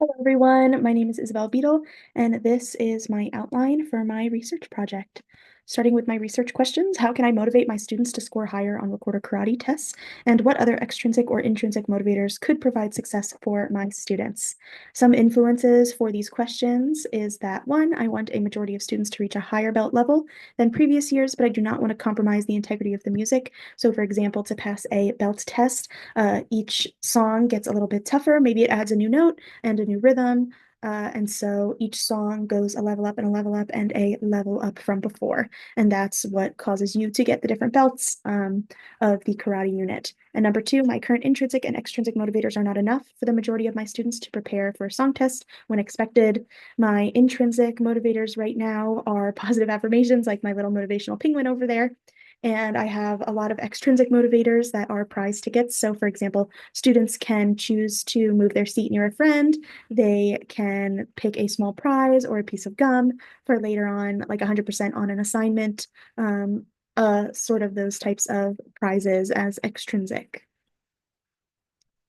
Hello, everyone. My name is Isabel Beedle, and this is my outline for my research project. Starting with my research questions, how can I motivate my students to score higher on recorder karate tests? And what other extrinsic or intrinsic motivators could provide success for my students? Some influences for these questions is that one, I want a majority of students to reach a higher belt level than previous years, but I do not want to compromise the integrity of the music. So, for example, to pass a belt test, each song gets a little bit tougher. Maybe it adds a new note and a new rhythm. And so each song goes a level up and a level up and a level up from before. And that's what causes you to get the different belts of the karate unit. And number two, my current intrinsic and extrinsic motivators are not enough for the majority of my students to prepare for a song test when expected. My intrinsic motivators right now are positive affirmations, like my little motivational penguin over there. And I have a lot of extrinsic motivators that are prize tickets. So, for example, students can choose to move their seat near a friend. They can pick a small prize or a piece of gum for later on, like 100% on an assignment, sort of those types of prizes as extrinsic.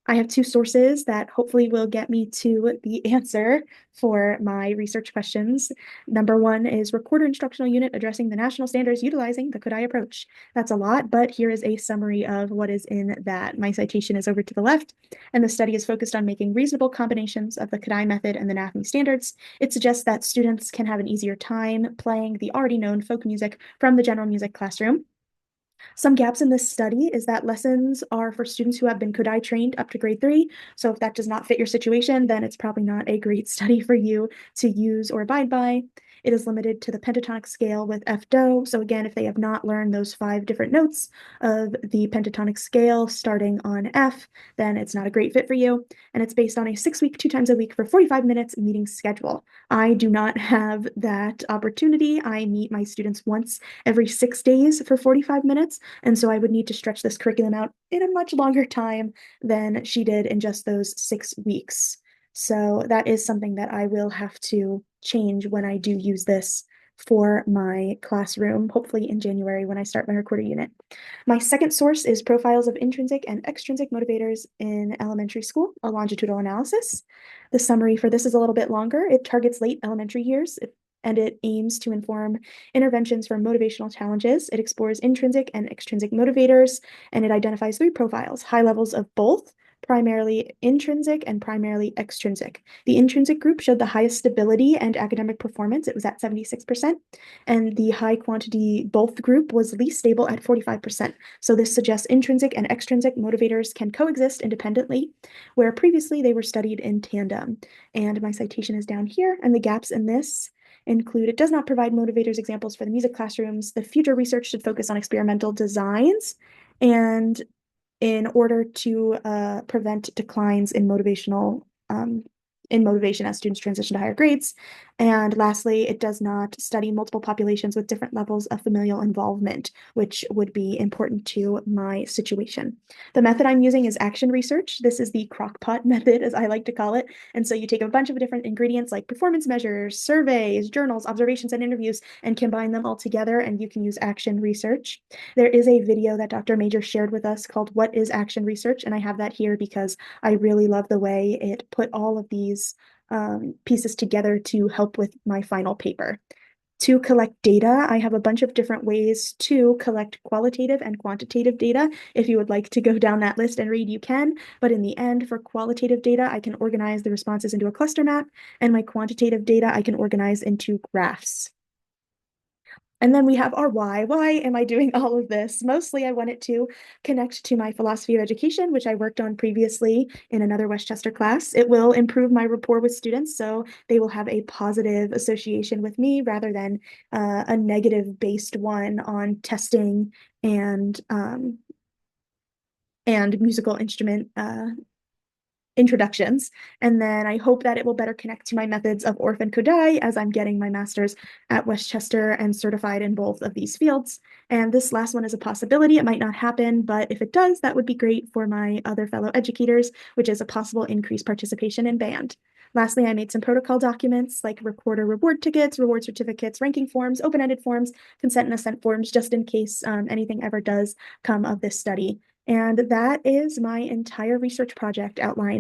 I have two sources that hopefully will get me to the answer for my research questions. Number one is Recorder Instructional Unit addressing the national standards utilizing the Kodai approach. That's a lot, but here is a summary of what is in that. My citation is over to the left, and the study is focused on making reasonable combinations of the Kodai method and the NAFME standards. It suggests that students can have an easier time playing the already known folk music from the general music classroom. Some gaps in this study is that lessons are for students who have been Kodai trained up to grade 3. So if that does not fit your situation, then it's probably not a great study for you to use or abide by. It is limited to the pentatonic scale with F Do. So again, if they have not learned those 5 different notes of the pentatonic scale starting on F, then it's not a great fit for you. And it's based on a 6-week, 2 times a week for 45 minutes meeting schedule. I do not have that opportunity. I meet my students once every 6 days for 45 minutes. And so I would need to stretch this curriculum out in a much longer time than she did in just those 6 weeks. So that is something that I will have to change when I do use this for my classroom, hopefully in January when I start my recorder unit. My second source is Profiles of Intrinsic and Extrinsic Motivators in Elementary School, a longitudinal analysis. The summary for this is a little bit longer. It targets late elementary years and it aims to inform interventions for motivational challenges. It explores intrinsic and extrinsic motivators, and it identifies 3 profiles, high levels of both, primarily intrinsic and primarily extrinsic. The intrinsic group showed the highest stability and academic performance. It was at 76%, and the high quantity both group was least stable at 45%. So this suggests intrinsic and extrinsic motivators can coexist independently, where previously they were studied in tandem. And my citation is down here, and the gaps in this include it does not provide motivators examples for the music classrooms. The future research should focus on experimental designs and in order to prevent declines in motivation as students transition to higher grades. And lastly, it does not study multiple populations with different levels of familial involvement, which would be important to my situation. The method I'm using is action research. This is the crockpot method, as I like to call it. And so you take a bunch of different ingredients like performance measures, surveys, journals, observations, and interviews, and combine them all together, and you can use action research. There is a video that Dr. Major shared with us called What is Action Research? And I have that here because I really love the way it put all of these pieces together to help with my final paper. To collect data, I have a bunch of different ways to collect qualitative and quantitative data. If you would like to go down that list and read, you can. But in the end, for qualitative data, I can organize the responses into a cluster map, and my quantitative data I can organize into graphs. And then we have our why. Why am I doing all of this? Mostly I wanted to connect to my philosophy of education, which I worked on previously in another Westchester class. It will improve my rapport with students, so they will have a positive association with me rather than a negative based one on testing and musical instrument introductions. And then I hope that it will better connect to my methods of Orphan Kodai as I'm getting my master's at Westchester and certified in both of these fields. And this last one is a possibility. It might not happen, but if it does, that would be great for my other fellow educators, which is a possible increased participation in band. Lastly, I made some protocol documents like recorder reward tickets, reward certificates, ranking forms, open-ended forms, consent and assent forms, just in case anything ever does come of this study. And that is my entire research project outline.